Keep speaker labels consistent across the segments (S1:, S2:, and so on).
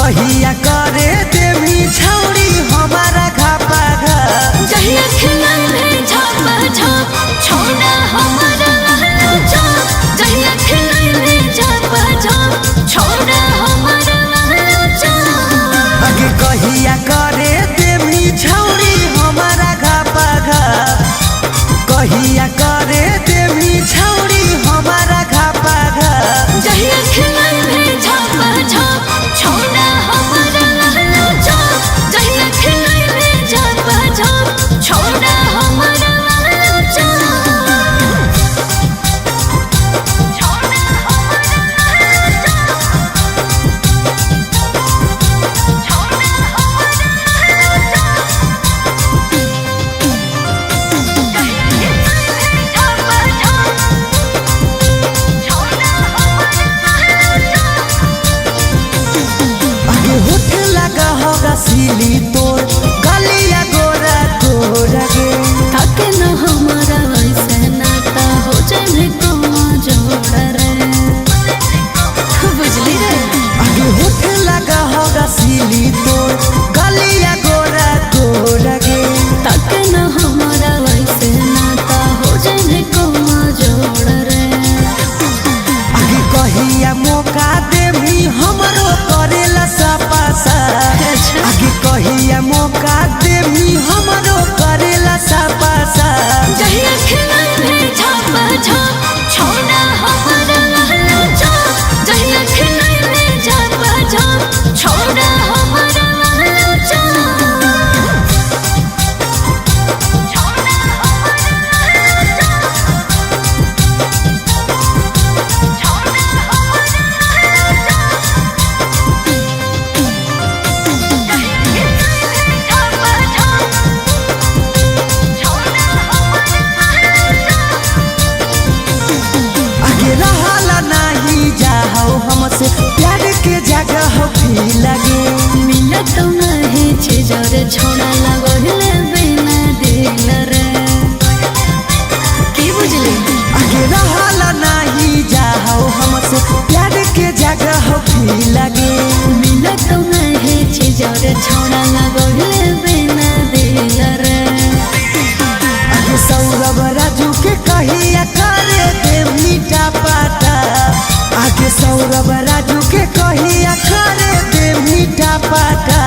S1: कहिया करे देवी छौड़ी हमारा घापा घा
S2: जहिया खिलाइले झापा झाप छोड़ा हमारा वाला चाप जहिया खिलाइले झापा झाप छोड़ा हमारा वाला चाप
S1: आगे कहिया करे देवी छौड़ी हमारा घापा घा कहिया करे देवी छौड़ी हमारा घापा घा
S2: जहिया खिलाइले झापा झाप छोड़ा हमारा वाला चाप जहिया खिलाइले झापा झाप छोड़ा हमारा वाला चाप छोड़ा हमारा वाला चाप छोड़ा हमारा वाला चाप जहिया खिलाइले झापा झाप छोड़ा हमारा वाला चाप
S1: आगे होठ लगा होगा सीली तोड़ गलिया गोरा गोरा गे
S2: ताके न हमारा वैसे नाता हो जाए कौन जोड़ा रे बुझली रे
S1: आगे होठ लगा होगा सीली तोड़ गलिया गोरा गोरा गे
S2: ताके न हमारा वैसे नाता हो जाए कौन जोड़ा रे
S1: आगे कहिया मौका देवी हमरो करेला सपासा आगे कहिया मौका देवी हमरो करेला सपासा
S2: जहिया खिलाइले झापा झाप छोड़ा हमारा वाला चाप जहिया खिलाइले झापा झाप छोड़ा हमारा वाला चाप छोड़ा हमारा वाला चाप छोड़ा हमारा वाला चाप जहिया खिलाइले झापा झाप छोड़ा हमारा वाला चाप
S1: आगे रहला नहीं जाओ हमसे प्यार के जगह भी लगे
S2: मिलत नहीं छे जरे छोड़ा लगले बिना दिल रे की बुझली
S1: आगे रहला नहीं जाओ हमसे प्यार के जगह भी लगे
S2: मिलत नहीं छे जरे छोड़ा लगले बिना दिल रे
S1: आगे सौरभ राजू के कहिया करे दे मीठा पाता आगे सौरभ राजू के कहिया करे दे मीठा पाता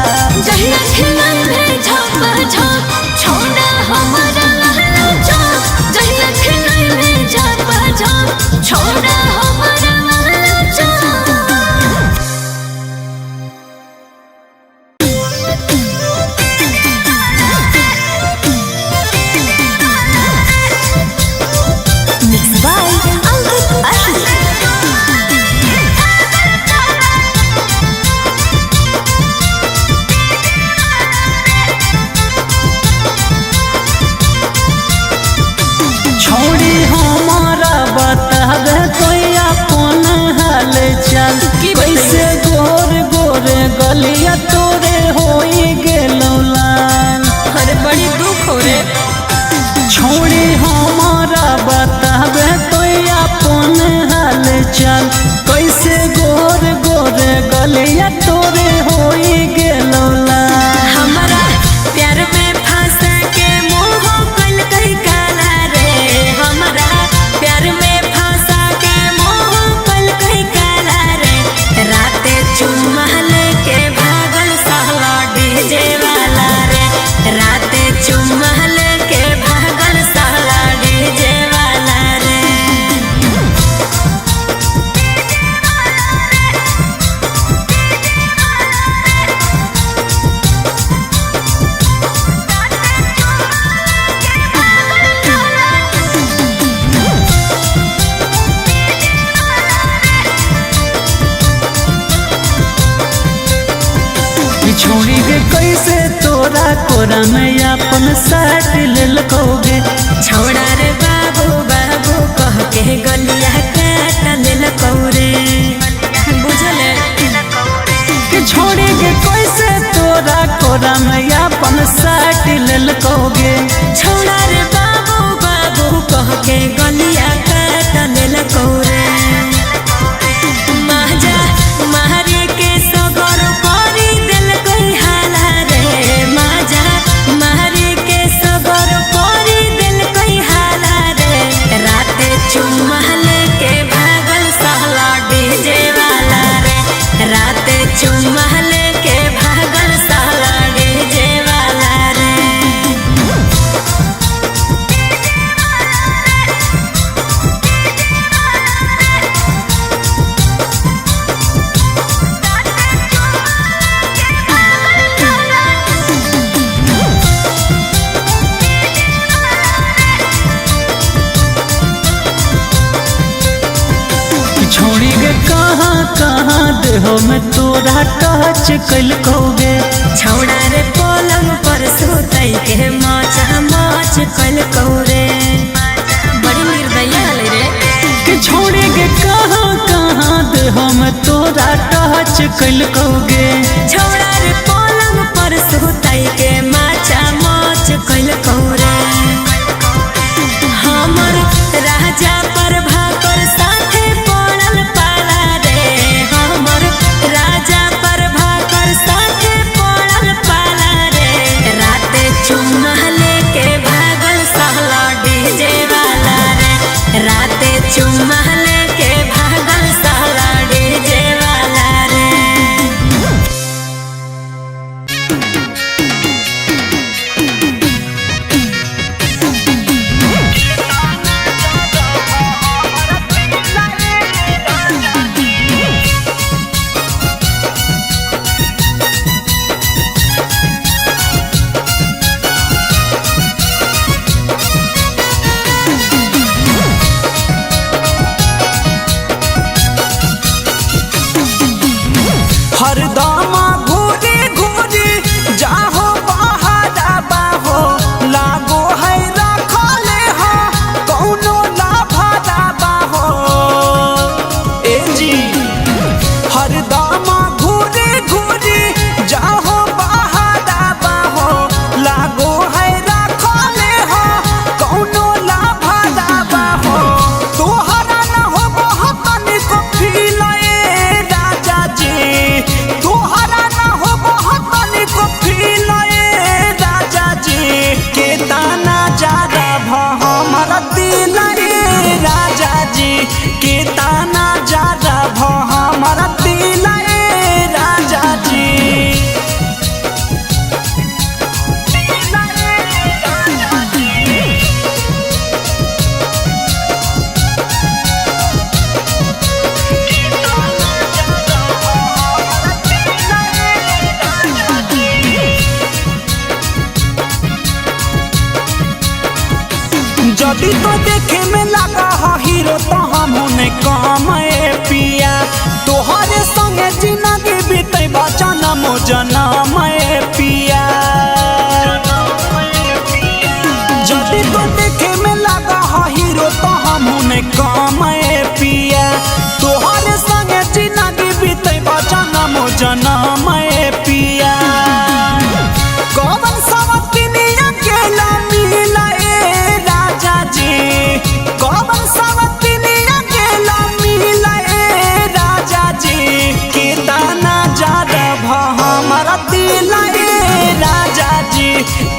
S2: जहिया खिलाइले झापा झाप छोड़ा हमारा वाला चाप जहिया खिलाइले झापा झाप छोड़ा हमारा वाला चाप Mixed by Ankit Ashli.
S1: छोड़ी हमारा बतावे कोई अपन हाल चाल कैसे गोर गोर गलिया तोरे होई गेलो लाल
S2: अरे बड़ी दुख हो रे
S1: छोड़ी हमारा बतावे कोई अपन हाल चाल कैसे गोर गोर गलिया तोरे होई गेलो लाल
S2: हमारा प्यार में फंसा के मोह कल कई काला रे हमारा प्यार में फंसा के मोह कल कई काला रे राते चुम्मा लेके भागल सहला डीजे वाला रे राते चुम्मा लेके भागल सहला डीजे वाला रे
S1: छोड़ी के कैसे तोरा कोरा में अपन साथ ले लकोगे
S2: छोड़ा रे बाबू बाबू कह के गलिया काटा दिल कौरे बुझल
S1: कि छोड़ी के कैसे तोरा कोरा में अपन साथ ले लकोगे
S2: छोड़ा रे बाबू बाबू कह के गलिया काटा दिल कौरे महाजा महारे के सगर कर
S1: कहाँ कहाँ देहो में तोरा टच कैल कौगे।
S2: छौड़ा रे पलंग पर सुतई के माचा माच कल कौरे। बड़ी निर्दयी हले रे
S1: कि छोड़ेगे कहाँ कहाँ देहो में तोरा टच कैल कौगे।
S2: छौड़ा रे पलंग पर सुतई के माचा माच कल कौरे। हमर राजा पर भाकर साथे पड़ल पाला रे। हमर राजा पर भाकर साथे पड़ल पाला रे। राते चुम्मा लेके भागल सहला डीजे वाला रे। राते चुम्मा लेके भागल सहला डीजे वाला रे।
S1: हरदम घूरी घूरी जाहो बहारा बाहो लागो है रखले हो कौनो लाभरा बाहो। ए जी हरदम घूरी घूरी जाहो बहारा बाहो लागो है रखले हो कौनो लाभरा बाहो। तोहरा न हो बहुत को फील राजा जी। तोहरा न हो बहुत को फील राजा जी। के ताना ज्यादा हमर दिल राजा जी। के ताना ज्यादा हमर दिल राजा जी। जदी तो देखे में लगा हा हीरो तो हमने काम पिया। तोहरे संगे जिंदगी बीते जनम जनम पिया। जदी तो देखे में लगा हा हीरो तो हमने काम पिया। तोहरे संगे जिंदगी बीते जनम जनम पिया। कौन सवतिनिया केला मिला राजा जी। कौन सवतिनिया केला मिला राजा जी। के ताना ज्यादा हमारा दिल राजा जी।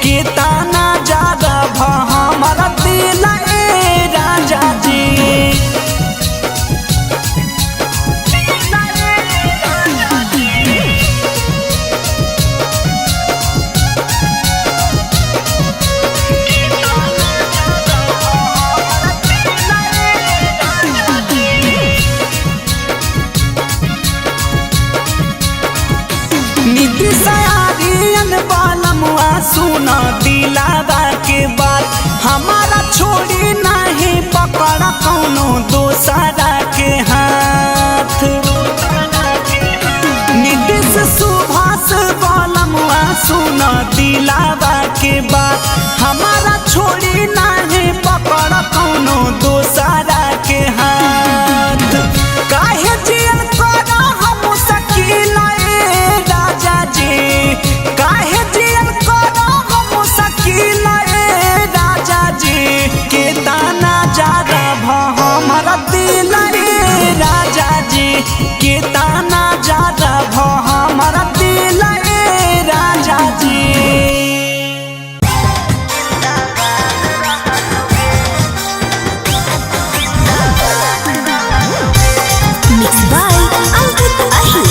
S1: के ताना ज्यादा हमारा दिल राजा जी। सुना दिलावा के बाद हमारा छोड़ी नहीं पकड़ा कौनो दोसरा के हाथ। नीतीश सुभाष बालमुआ सुना दिलावा के बाद हमारा छोड़ी नहीं पकड़ा कौनो दोसरा के हाथ। काहे जियल करा हम सकील राजा जी। काहे जियल करा हम सकील राजा जी। के ताना ज्यादा हमारा दिल राजा जी। के ताना ज्यादा हमारा दिल राजा जी।
S2: Mixed by Ankit Ahir।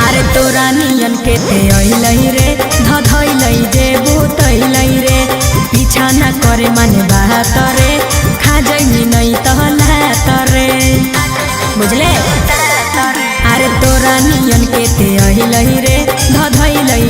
S2: अरे तोरा नियन के ते अइलई रे धधइलई जे बुतइलई रे। पीछा न करे माने बात रे खा जाई नहीं तहला रे। बुझले अरे तोरा नियन के ते अइलई रे धधइलई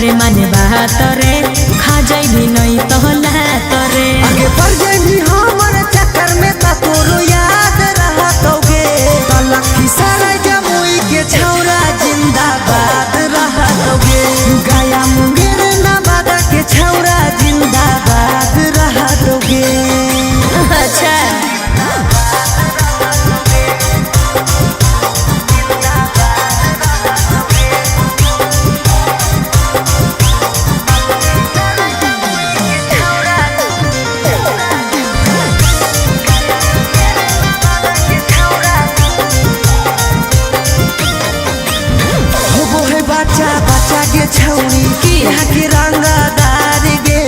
S2: करे माने बात रे खा जाई भी नहीं तो लात रे
S1: आगे बढ़ जाई हमर चक्कर में त तोरो याद रहतोगे त लखी सराय जमुई के छौरा जिंदाबाद रहतोगे गया मुंगेर नवादा के छौरा जिंदाबाद रहतोगे।
S2: अच्छा
S1: बच्चा के छौरी यहाँ के रंगदार गे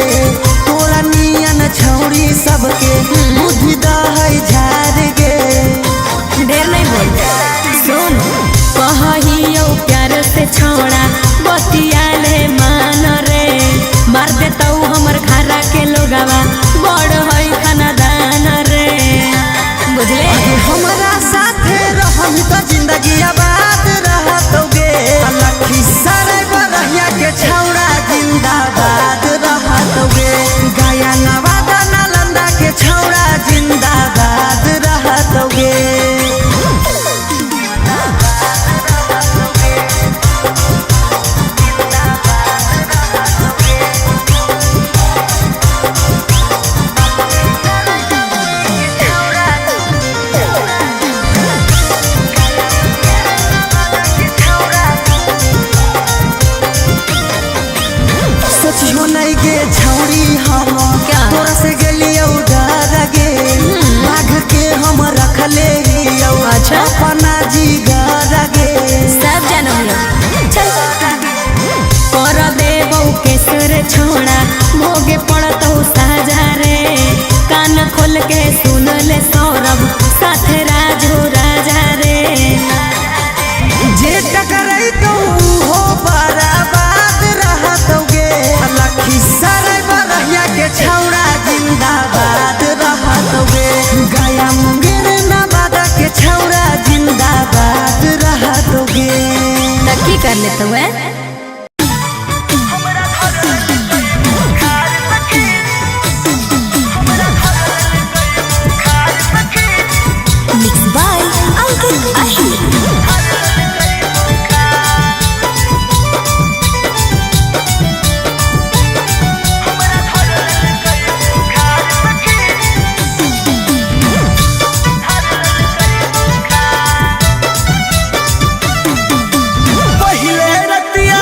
S1: तोरा नियन छौरी सबके बुद्धि दहै झार गे।
S2: ढेर नहीं बोल सुन कहियो प्यार से छोड़ा बतियाले मान रे मार देता हमर घरा के लोगवा बड़ है खानदान रे बुझले
S1: हमरा साथे रहम त जिंदगी आबाद रहतोगे लखी सराय बरहिया के छौरा जिंदाबाद रहतोगे गया नवादा नालंदा के छौरा जिंदाबाद रहतोगे। नहीं गे छौरी हम तोरा से गेलियो डर गे बाघ के हम रखले हियो
S2: अच्छा
S1: अपना जी घर गे
S2: सब जानो चल कर देबो केसर छोड़ा भोगे पड़तो साजा रे कान खोल के सुन ले सौरभ साथे राजो राजा रे
S1: जे टकराई तो हो बराबाद रहतोगे लखी सराय बरहिया के छौरा जिंदाबाद रहतोगे गया मुंगेर नवादा के छौरा जिंदाबाद रहतोगे।
S2: त की कर लेतो है मिक्स बाय अंकित आही
S1: पहिले रतिया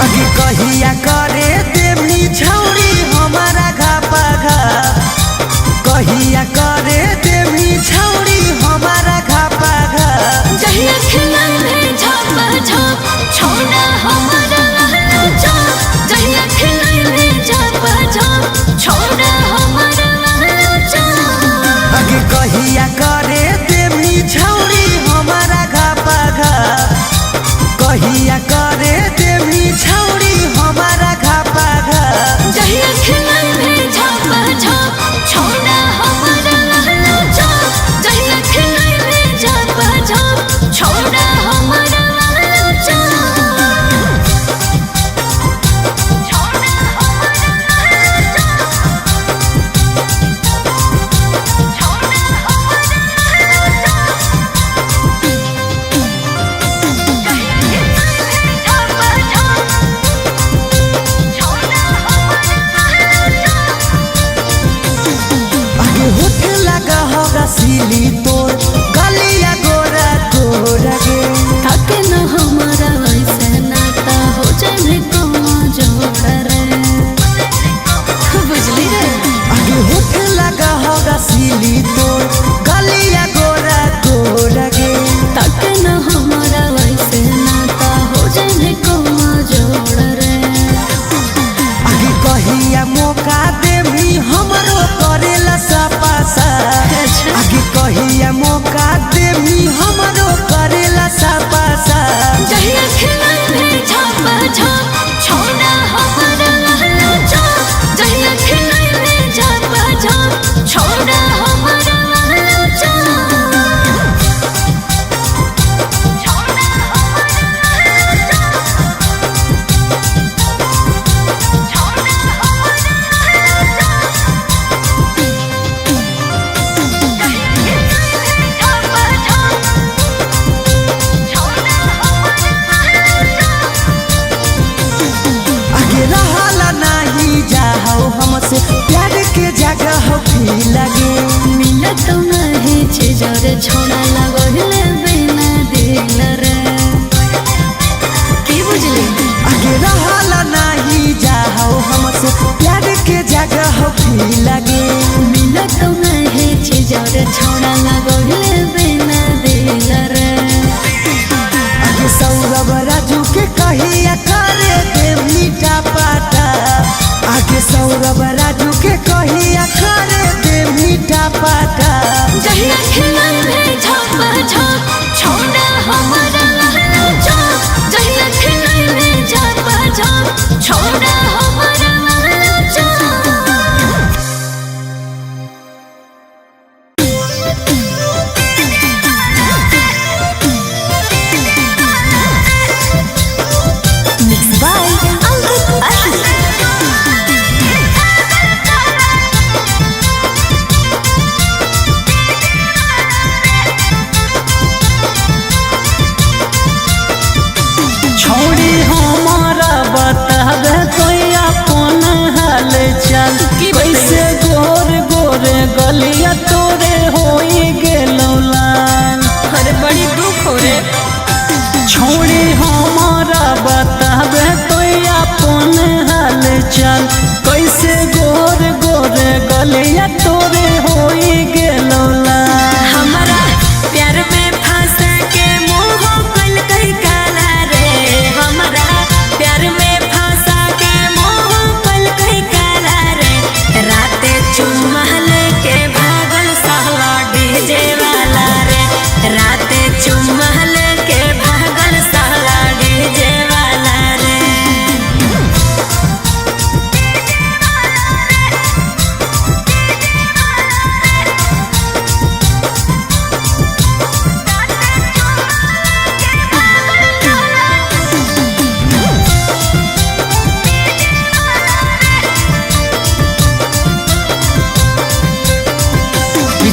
S1: आगे कहिया करे देवी छौरी हमारा घापा घाप, कहिया करे देवी छौरी हमारा घापा घाप।
S2: जहिया खिलाइले झापा झाप छोड़ा हमारा लहला चाप, जहिया खिलाइले झापा झाप छोड़ा हमारा लहला चाप।
S1: आगे कहिया करे देवी छौरी हमारा घापा घाप, कहिया करे देवी छौरी हमारा घापा घाप।
S2: जहिया खिलाइले झापा झाप छोड़ा हमारा लहला चाप, जहिया खिलाइले झापा झाप छोड़ा हमारा लहला चाप। छोड़ा हमारा लहला चाप, छोड़ा हमारा लहला चाप। जहिया खिलाइले झापा झाप छोड़ा हमारा लहला चाप।
S1: आगे होठ लगा होगा सीली तोर गलिया गोरा गोरा गे।
S2: ताके न हमारा ऐसे नाता हो जाए कौनो जोड़ा रे, बुझली रे।
S1: आगे होठ लगा होगा सीली तोर गलिया गोरा गोरा गे।
S2: ताके न हमारा ऐसे नाता हो जाए कौनो जोड़ा रे।
S1: आगे कहिया मौका देवी हमरो करेला सपासा, आगे कहिया मौका देवी हमरो करेला सपासा।
S2: जहिया खिलाइले झापा झाप छोड़ा हमारा लहला चाप, जहिया खिलाइले झापा झाप छोड़ा हमारा लहला चाप। छोड़ा हमारा लहला चाप, छोड़ा हमारा लहला चाप। जहिया खिलाइले झापा झाप छोड़ा हमारा लहला चाप।
S1: आगे रहला नहीं जाओ हमसे प्यार के जगह भी लगे।
S2: मिलत नहीं छे जरे छोड़ा लगले बिना दिल रे, की बुझली।
S1: आगे रहला नहीं जाओ हमसे प्यार के जगह भी लगे।
S2: मिलत नहीं छे जरे छोड़ा लगले बिना दिल रे।
S1: आगे सौरभ राजू के कहिया करे दे मीठा पाटा, आगे सौरभ राजू के कहिया करे दे मीठा पाटा।
S2: जहिया खिलाइले झापा झाप छोड़ा हमारा लहला चाप, जहिया खिलाइले झापा झाप छोड़ा हमारा लहला चाप। Mixed by Ankit Ashli.
S3: छोड़ी हमारा बतावे कोई अपन हाल चाल, कैसे गोर गोरे गलिया तोरे होई गेलो लाल।
S2: अरे बड़ी दुख हो रे।
S3: छोड़ी हमारा बतावे कोई अपन हाल चाल, कैसे गोर गोरे गलिया तोरे होई गेलो लाल।
S2: हमारा प्यार में फंसा के मोह कल कई काला रे, हमारा प्यार में फंसा के मोह कल कई काला रे। राते चुम्मा लेके भागल साला डीजे वाला रे, राते चुम्मा लेके भागल साला डीजे वाला रे।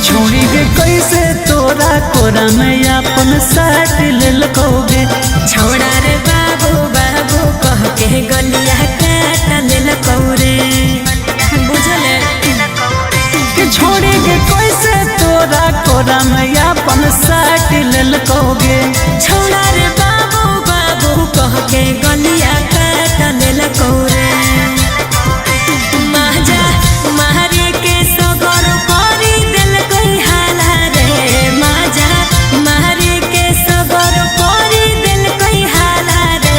S3: छोड़ी के कैसे तोरा कोरा में अपन साथ ले लकोगे।
S2: छोड़ा रे बाबू बाबू कह के गलिया काट लेल कौरे, बुझल
S3: कोरा में अपन साट ललकोगे।
S2: छोड़ा रे बाबू बाबू कह के गलिया काट लेलको रे। माजा मारे के सगर करी दिल कोई हाला रे। माजा मारे के सगर करी दिल कोई हाला रे।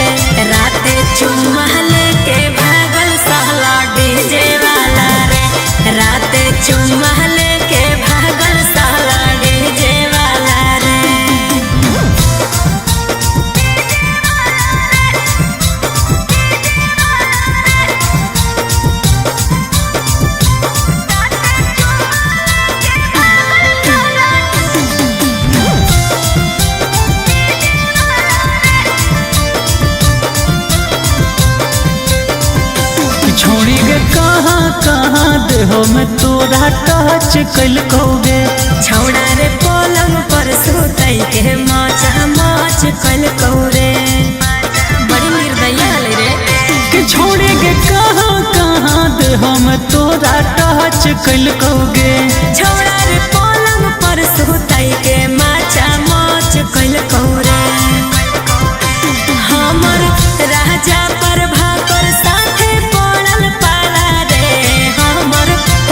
S2: राते चुम्मा लेके भागल सहला डीजे वाला रे। राते चुम्मा लेके भागल सहला डीजे वाला रे।
S3: छोड़ी गे कहाँ कहाँ देहो में तोरा टच कलकोगे।
S2: छौड़ा रे पलंग पर सुतई के माचा माच कलको रे। बड़ी निर्दयी हले रे।
S3: कि छोड़ी गे कहाँ कहाँ देहो में तोरा टच कलकोगे।
S2: छौड़ा रे पलंग पर सुतई के माचा माच कलको रे। हमर राजा पर भाकर साथे पड़ल पाला रे। हमर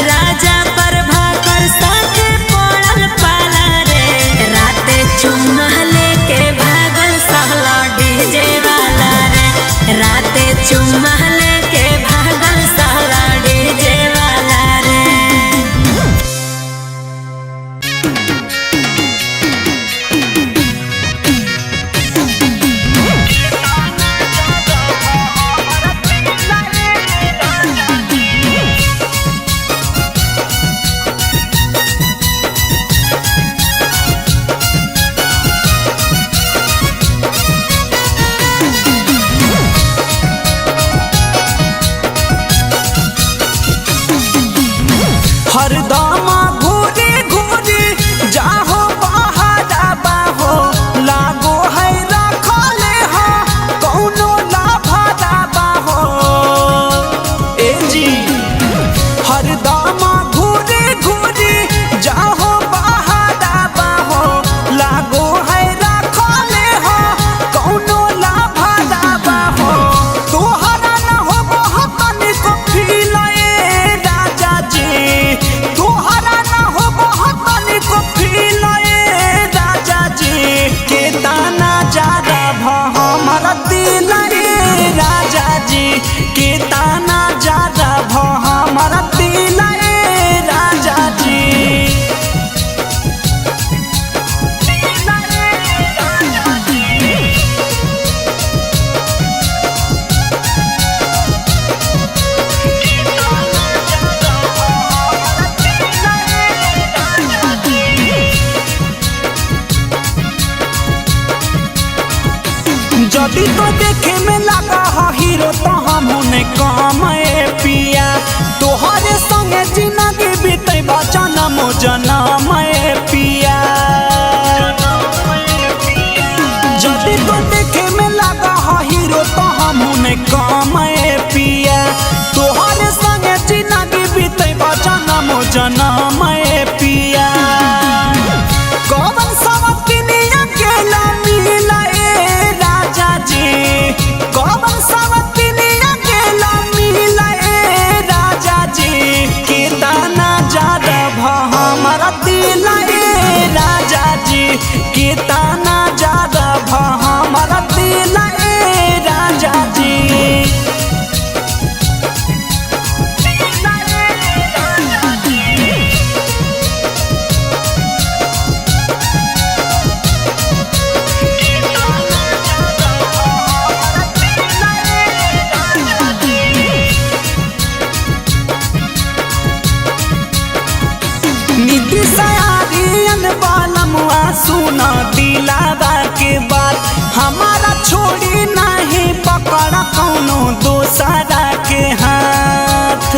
S2: राजा पर भाकर साथे पड़ल पाला रे। राते चुम्मा लेके भागल सहला डीजे वाला रे। राते चुम्मा लेके भागल सहला डीजे वाला रे।
S1: हरदम घूरी घूरी जाहो बहारा बाहो। लागो है रखले हो कौनो लाभारा बाहो। ए जी हरदम घूरी घूरी जाहो बहारा बाहो। लागो है रखले हो कौनो लाभारा बाहो। तोहरा न हो बहुत को फीलाए राजा जी। तोहरा न हो बहुत को फीलाए राजा जी। के ताना जादा भ हमारा दिल रे राजा जी। के ताना जादा भ हमारा दिल रे राजा जी। जदी तो देखे में लगा हा हीरो तो हमने काम पिया। तोहरे संगे जिंदगी बीते जनम जनम पिया। जदी तो देखे में लगा हा हीरो तो हमने काम पिया। तोहरे संगे जिंदगी बीते जनम जनम पिया। कौन सवतिनिया केला मिला ए राजा जी। कौन सवतिनिया केला मिला ए राजा जी। के ताना जादा भ हमारा दिल ए राजा जी। के ताना जादा भ हमारा दिल ए राजा जी। नीति सयारियन बालमुआ सुना दिलावा के बात। हमारा छोड़ी नहीं पकड़ा कौनो दोसरा के हाथ।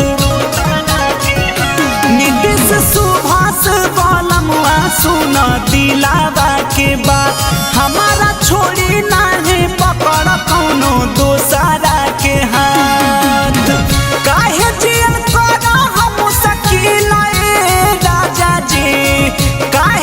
S1: नीतीश सुभाष बालमुआ सुना दिलावा के बात। हमारा छोड़ी नहीं पकड़ा कौनो दोसरा के हाथ। काहे जियन करा हम सकीला ए राजा जी। काहे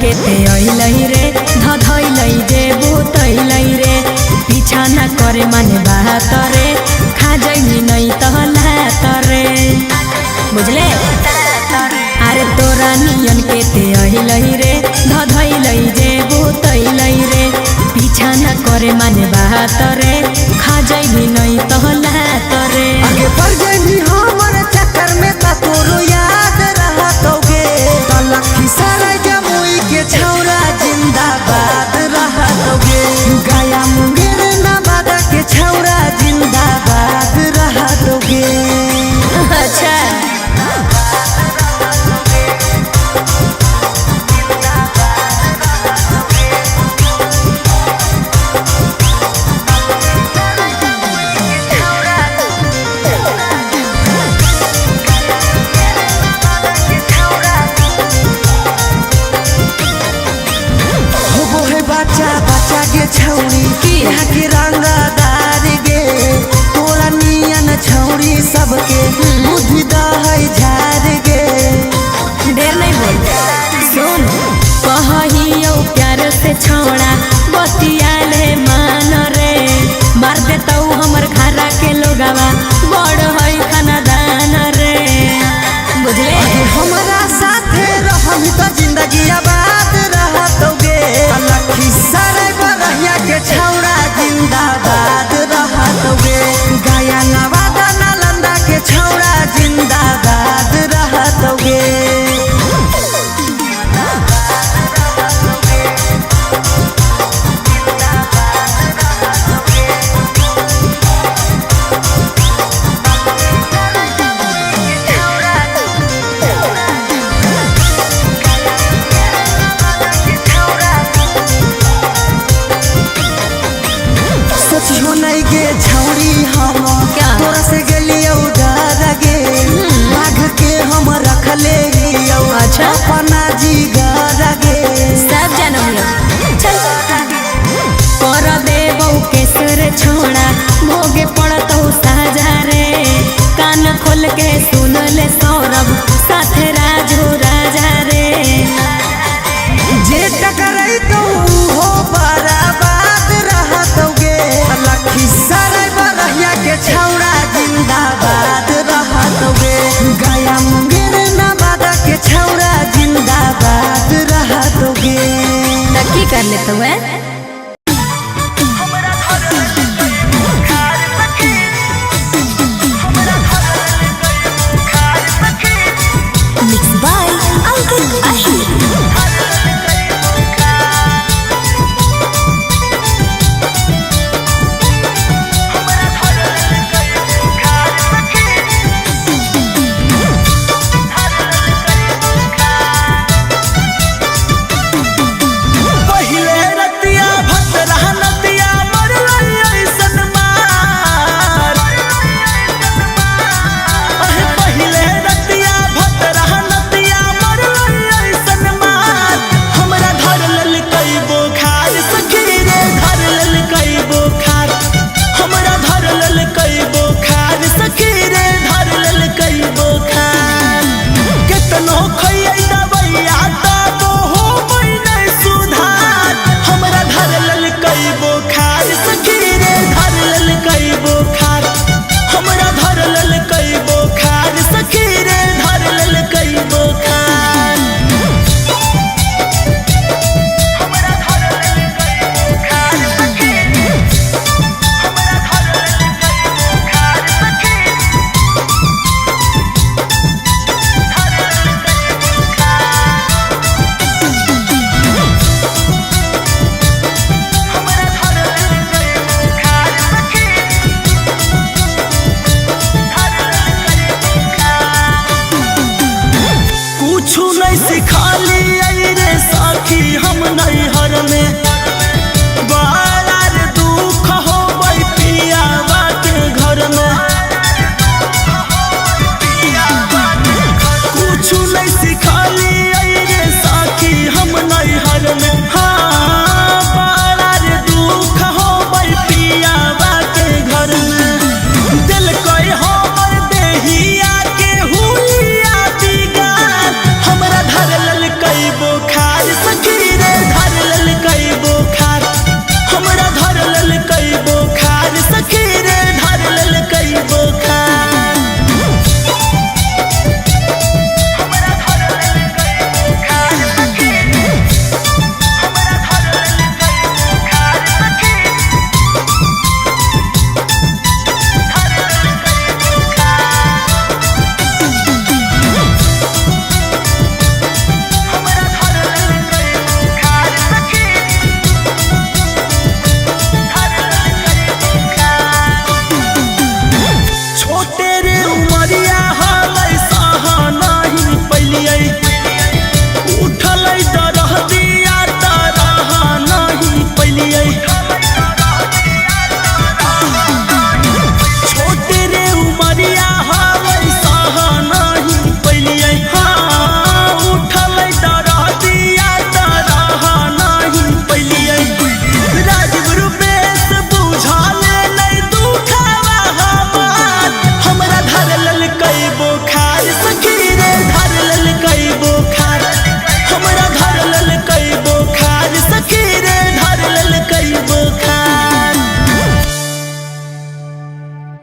S2: के ते अइलै रे धधइलै जे भूतइलै रे पीछा न करे माने बात रे खा जइनी नहीं तहलात रे बुझले अरे तोरा नियन के ते अइलै रे धधइलै जे भूतइलै रे पीछा न करे माने बात रे खा जइनी नहीं तहलात रे
S1: आगे बढ़ जाई हमर चक्कर में ता तोरो याद रहतोगे लखी सारा जमुई के छौरा जिंदाबाद रहतोगे गया मुंगेर नवादा के छौरा जिंदाबाद रहतोगे
S2: अच्छा
S1: बच्चा के छौरी यहाँ के रंगदार गे तोरा नियन छौरी सबके बुद्धि दहै झार गे
S2: ढेर नहीं बोल सुन कहियो प्यार से छोड़ा बतियाले मान रे मार देता हमर घरा के लोगवा बड़ है खानदान रे बुझले
S1: हमारा साथे रहम तो जिंदगी आबाद रहतोगे लखी सराय बरहिया के छौरा जिंदाबाद रहतोगे गया नवादा नालंदा के छौरा जिंदाबाद रहतोगे सोचियो नहीं गे छौरी हम
S2: क्या?
S1: तोरा से गेलियो डर गे बाघ के हम रखले हियो
S2: अच्छा?
S1: अपना जिगर गे
S2: सब जानम लोग चल कर देबौ केसर छोड़ा भोगे पड़तौ साजा रे कान खोल के सुन ले सौरभ साथे राजू राजा रे
S1: जे टकराई तो हो बराबाद रहतोगे लखी सराय बरहिया के छौरा जिंदाबाद रहतोगे गया मुंगेर नवादा के छौरा जिंदाबाद रहतोगे
S2: त की कर लेतौ है मिक्स बाय अंकित आहिर
S1: दिल कोई